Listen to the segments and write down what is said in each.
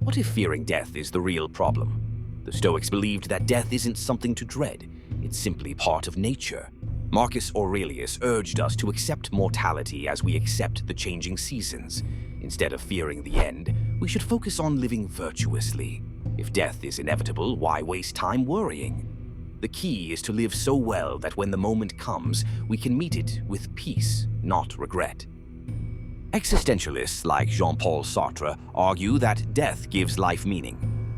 What if fearing death is the real problem? The Stoics believed that death isn't something to dread, it's simply part of nature. Marcus Aurelius urged us to accept mortality as we accept the changing seasons. Instead of fearing the end, we should focus on living virtuously. If death is inevitable, why waste time worrying? The key is to live so well that when the moment comes, we can meet it with peace, not regret. Existentialists like Jean-Paul Sartre argue that death gives life meaning.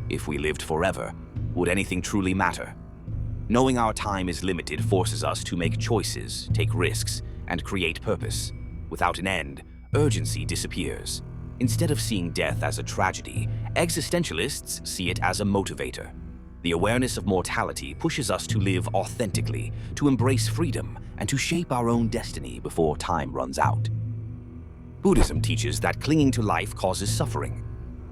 If we lived forever, would anything truly matter? Knowing our time is limited forces us to make choices, take risks, and create purpose. Without an end, urgency disappears. Instead of seeing death as a tragedy, existentialists see it as a motivator. The awareness of mortality pushes us to live authentically, to embrace freedom, and to shape our own destiny before time runs out. Buddhism teaches that clinging to life causes suffering.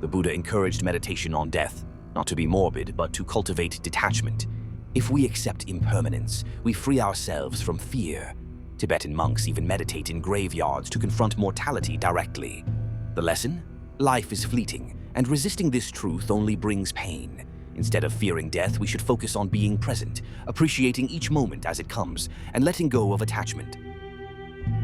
The Buddha encouraged meditation on death, not to be morbid, but to cultivate detachment. If we accept impermanence, we free ourselves from fear. Tibetan monks even meditate in graveyards to confront mortality directly. The lesson? Life is fleeting, and resisting this truth only brings pain. Instead of fearing death, we should focus on being present, appreciating each moment as it comes, and letting go of attachment.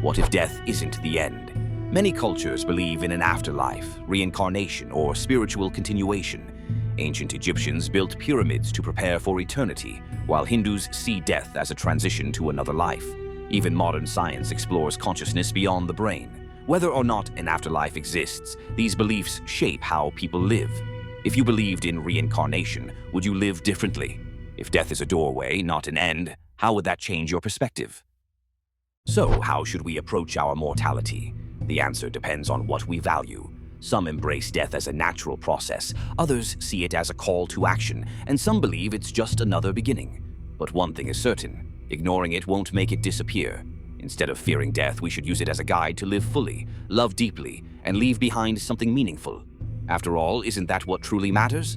What if death isn't the end? Many cultures believe in an afterlife, reincarnation, or spiritual continuation. Ancient Egyptians built pyramids to prepare for eternity, while Hindus see death as a transition to another life. Even modern science explores consciousness beyond the brain. Whether or not an afterlife exists, these beliefs shape how people live. If you believed in reincarnation, would you live differently? If death is a doorway, not an end, how would that change your perspective? So, how should we approach our mortality? The answer depends on what we value. Some embrace death as a natural process, others see it as a call to action, and some believe it's just another beginning. But one thing is certain, ignoring it won't make it disappear. Instead of fearing death, we should use it as a guide to live fully, love deeply, and leave behind something meaningful. After all, isn't that what truly matters?